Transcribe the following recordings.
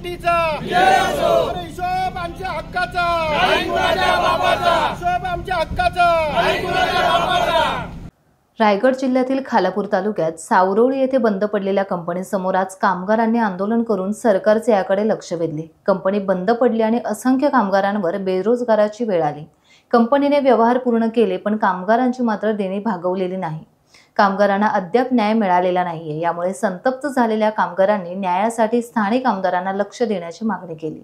एल&टीचा हिशोब आमच्या हक्काचा, हिशोब आमच्या हक्काचा। रायगड जिल्ह्यातील खालापूर तालुक्यात सावरोळी येथे बंद पडलेल्या कंपनीसमोर आज कामगारांनी आंदोलन करून सरकारचे याकडे लक्ष वेधले। कंपनी बंद पडली आणि असंख्य कामगारांवर बेरोजगाराची वेळ आली। कंपनीने व्यवहार पूर्ण केले पण कामगारांची मात्र देणी भागवलेली नाही। कामगारांना अद्याप न्याय मिळालेला नाहीये। यामुळे संतप्त झालेल्या कामगारांनी न्यायासाठी स्थानिक आमदारांना लक्ष देण्याची मागणी केली।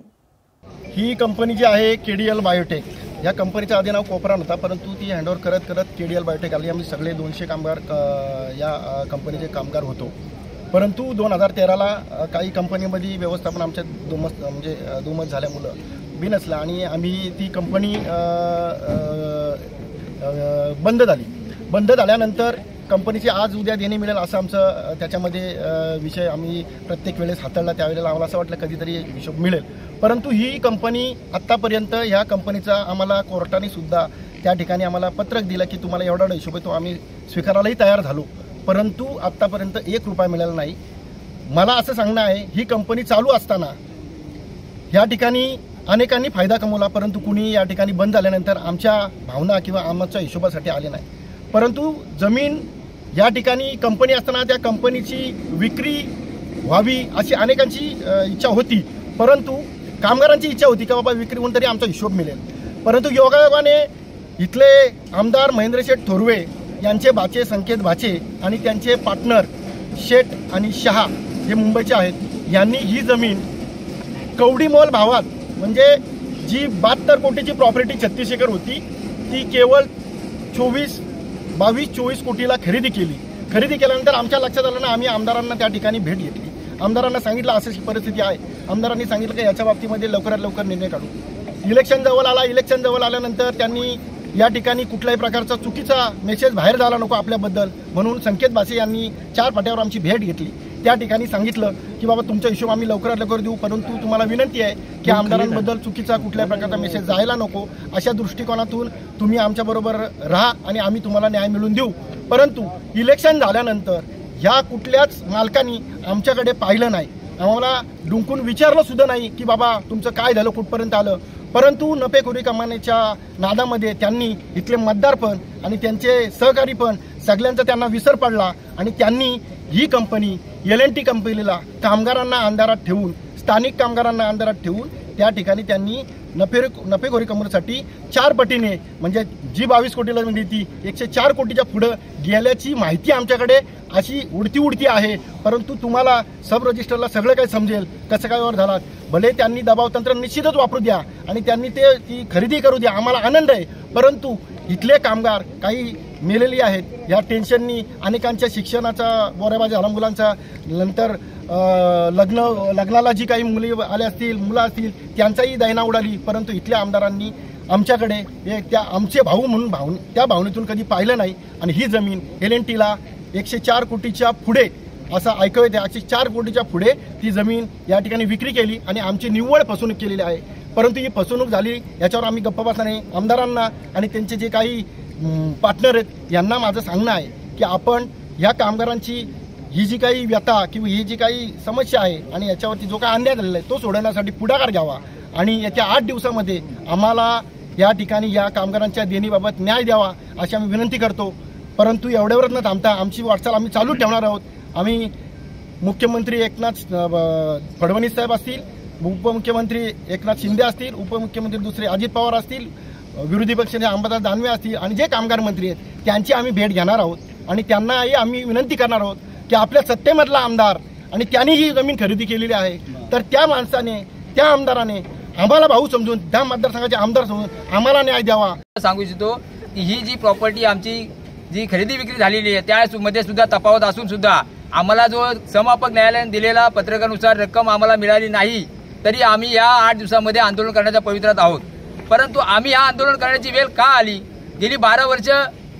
ही कंपनी जी आहे केडीएल बायोटेक, या कंपनीचं आधी नाव कोपरा होता, परंतु ती हँडओव्हर करत करत केडीएल बायोटेक आली। आम्ही सगळे 200 कामगार या कंपनीचे कामगार होतो। परंतु 2013ला काही कंपनीमध्ये व्यवस्थापन आमच्या दुमत झाल्यामुळं बिनसलं आणि आम्ही ती कंपनी बंद झाली। बंद झाल्यानंतर कंपनीची आज उद्या देणे मिळेल असं आमचं त्याच्यामध्ये विषय आम्ही प्रत्येक वेळेस हाताळला। त्यावेळेला आम्हाला असं वाटलं कधीतरी हिशोब मिळेल, परंतु ही कंपनी आत्तापर्यंत ह्या कंपनीचा आम्हाला कोर्टाने सुद्धा त्या ठिकाणी आम्हाला पत्रक दिलं की तुम्हाला एवढा हिशोब आहे, तो आम्ही स्वीकारायलाही तयार झालो, परंतु आत्तापर्यंत 1 रुपया मिळाला नाही। मला असं सांगणं आहे, ही कंपनी चालू असताना ह्या ठिकाणी अनेकांनी फायदा कमवला, परंतु कुणी या ठिकाणी बंद झाल्यानंतर आमच्या भावना किंवा आमच्या हिशोबासाठी आले नाही। परंतु जमीन या ठिकाणी कंपनी असताना त्या कंपनीची विक्री व्हावी अशी अनेकांची इच्छा होती, परंतु कामगारांची इच्छा होती की बाबा विक्री होऊन तरी आमचा हिशोब मिळेल। परंतु योगायोगाने इथले आमदार महेंद्रशेठ थोरवे यांचे भाचे संकेत भाचे आणि त्यांचे पार्टनर शेठ आणि शहा हे मुंबईचे आहेत, यांनी ही जमीन कवडीमोल भावात, म्हणजे जी 72 कोटीची प्रॉपर्टी 36 एकर होती, ती केवळ 22-24 कोटीला खरेदी केली। खरेदी केल्यानंतर आमच्या लक्षात आलं ना, आम्ही आमदारांना त्या ठिकाणी भेट घेतली। आमदारांना सांगितलं अशी परिस्थिती आहे। आमदारांनी सांगितलं की याच्या बाबतीमध्ये लवकरात लवकर निर्णय काढू। इलेक्शन जवळ आला, इलेक्शन जवळ आल्यानंतर त्यांनी या ठिकाणी कुठल्याही प्रकारचा चुकीचा मेसेज बाहेर झाला नको आपल्याबद्दल म्हणून संकेत भासे यांनी 4 फाट्यावर आमची भेट घेतली। त्या ठिकाणी सांगितलं की बाबा तुमचा हिशोब आम्ही लवकरात लवकर देऊ, परंतु तुम्हाला विनंती आहे की आमदारांबद्दल चुकीचा कुठल्याही प्रकारचा मेसेज जायला नको, अशा दृष्टिकोनातून तुम्ही आमच्याबरोबर राहा आणि आम्ही तुम्हाला न्याय मिळवून देऊ। परंतु इलेक्शन झाल्यानंतर ह्या कुठल्याच मालकांनी आमच्याकडे पाहिलं नाही, आम्हाला डुंकून विचारलं सुद्धा नाही की बाबा तुमचं काय झालं, कुठपर्यंत आलं। परंतु नफेखोरी कमानीच्या नादामध्ये त्यांनी इथले मतदार पण आणि त्यांचे सहकारी पण सगळ्यांचा त्यांना विसर पडला आणि त्यांनी ही कंपनी एल&टी कंपनीला कामगारांना अंधारात ठेवून, स्थानिक कामगारांना अंधारात ठेवून त्या ठिकाणी त्यांनी नफेखोरी कमवण्यासाठी 4 पटीने, म्हणजे जी 22 कोटीला म्हणजे ती 104 कोटीच्या पुढं गेल्याची माहिती आमच्याकडे अशी उडती आहे। परंतु तुम्हाला सब रजिस्टरला सगळं काही समजेल कसं काय वर झाला। भले त्यांनी दबाव तंत्र निश्चितच वापरू द्या आणि त्यांनी ती खरेदी करू द्या, आम्हाला आनंद आहे, परंतु इथले कामगार काही मेलेली आहेत। या टेन्शननी अनेकांच्या शिक्षणाचा बोऱ्याबाजी झाला, मुलांचा नंतर लग्नाला जी काही मुली आल्या असतील, मुलं असतील, त्यांचाही दैना उडाली। परंतु इथल्या आमदारांनी आमच्याकडे त्या आमचे भाऊ म्हणून त्या भावनेतून कधी पाहिलं नाही आणि ही जमीन एल&टीला 104 कोटीच्या पुढे असं ऐकू येते, 104 कोटीच्या पुढे ती जमीन या ठिकाणी विक्री केली आणि आमची निव्वळ फसवणूक केलेली आहे। परंतु ही फसवणूक झाली याच्यावर आम्ही गप्प बसणार नाही। आमदारांना आणि त्यांचे जे काही पार्टनर आहेत यांना माझं सांगणं आहे की आपण या कामगारांची ही जी काही व्यथा किंवा ही जी काही समस्या आहे आणि याच्यावरती जो काही अन्याय झालेला आहे तो सोडवण्यासाठी पुढाकार घ्यावा आणि येत्या 8 दिवसामध्ये आम्हाला या ठिकाणी या कामगारांच्या देणीबाबत न्याय द्यावा अशी आम्ही विनंती करतो। परंतु एवढ्यावरच न थांबता आमची वाटचाल आम्ही चालू ठेवणार आहोत। आम्ही मुख्यमंत्री एकनाथ फडणवीस साहेब असतील, उपमुख्यमंत्री एकनाथ शिंदे असतील, उपमुख्यमंत्री दुसरे अजित पवार असतील, विरोधी पक्षाचे अंबादास दानवे असतील आणि जे कामगार मंत्री आहेत त्यांची आम्ही भेट घेणार आहोत आणि त्यांनाही आम्ही विनंती करणार आहोत की आपल्या सत्तेमधला आमदार आणि त्यांनी ही जमीन खरेदी केलेली आहे, तर त्या माणसाने, त्या आमदाराने आम्हाला भाऊ समजून, त्या मतदारसंघाचे आमदार समजून आम्हाला न्याय द्यावा। सांगू इच्छितो की ही जी प्रॉपर्टी आमची जी खरेदी विक्री झालेली आहे त्यामध्ये सुद्धा तफावत असून सुद्धा आम्हाला जो समापक न्यायालयाने दिलेला पत्रकानुसार रक्कम आम्हाला मिळाली नाही, तरी आम्ही या 8 दिवसामध्ये आंदोलन करण्याच्या पवित्रात आहोत। परंतु आम्ही या आंदोलन करण्याची वेळ का आली? गेली 12 वर्ष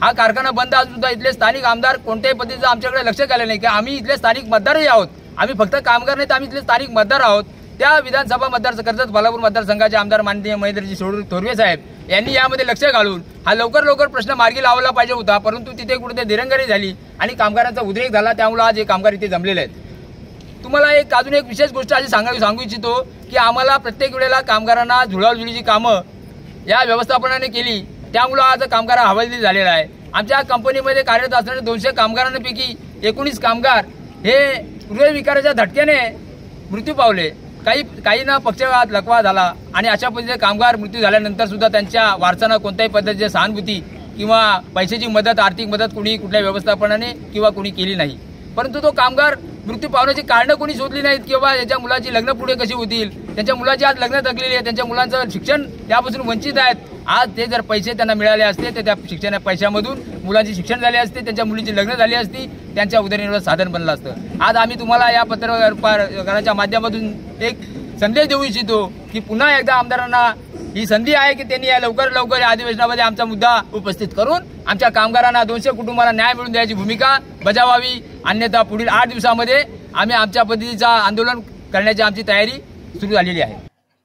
हा कारखाना बंद असून सुद्धा इथले स्थानिक आमदार कोणत्याही पद्धतीचं आमच्याकडे लक्ष घालले नाही की आम्ही इथले स्थानिक मतदारही आहोत। आम्ही फक्त कामगार नाही तर आम्ही इथले स्थानिक मतदार आहोत। त्या विधानसभा मतदार कर्जत बालापूर मतदारसंघाचे आमदार माननीय महेंद्रजी थोरवे साहेब यांनी यामध्ये लक्ष घालून हा लवकर प्रश्न मार्गी लावला पाहिजे होता, परंतु तिथे कुठे दिरंगाई झाली आणि कामगारांचा उद्रेक झाला, त्यामुळे आज हे कामगार इथे जमलेले आहेत। तुम्हाला अजून एक विशेष गोष्ट अशी सांगू इच्छितो की आम्हाला प्रत्येक वेळेला कामगारांना जुळवाजुळीची कामं या व्यवस्थापनाने केली, त्यामुळं आज कामगार हवालदिल झालेला आहे. आमच्या कंपनीमध्ये कार्यरत असणारे 200 कामगारांपैकी 19 कामगार हे हृदयविकाराच्या झटक्याने मृत्यू पावले. काहींना पक्षवात लकवा झाला आणि अशा पद्धतीने कामगार मृत्यू झाल्यानंतर सुद्धा त्यांच्या वारसांना कोणत्याही पद्धतीची सहानुभूती किंवा पैशाची मदत, आर्थिक मदत कुठल्या व्यवस्थापनाने किंवा कुणी केली नाही. परंतु तो कामगार मृत्यू पावण्याची कारणं कोणी शोधली नाहीत किंवा याच्या मुलाची लग्न पुढे कशी होतील, त्यांच्या मुलाची आज लग्न थकलेली आहे, त्यांच्या मुलांचं शिक्षण त्यापासून वंचित आहेत. आज ते जर पैसे त्यांना मिळाले असते तर त्या शिक्षण पैशामधून मुलांचे शिक्षण झाले असते, त्यांच्या मुलीची लग्न झाली असती, त्यांच्या उदरनिर्वाह साधन बनलं असतं. आज आम्ही तुम्हाला या पत्रकाराच्या माध्यमातून एक संदेश देऊ इच्छितो की पुन्हा एकदा आमदारांना ही संधी आहे की त्यांनी या लवकर या अधिवेशनामध्ये आमचा मुद्दा उपस्थित करून आमच्या कामगारांना 200 कुटुंबाला न्याय मिळवून द्यायची भूमिका बजावावी. अन्यथा पुढील 8 दिवसामध्ये आम्ही आमच्या पद्धतीचा आंदोलन करण्याची आमची तयारी सुरू झालेली आहे.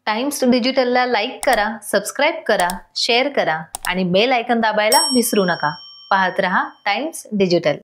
टाइम्स डिजिटलला लाईक करा, सबस्क्राईब करा, शेअर करा आणि बेल आयकॉन दाबायला विसरू नका. पाहत रहा टाइम्स डिजिटल.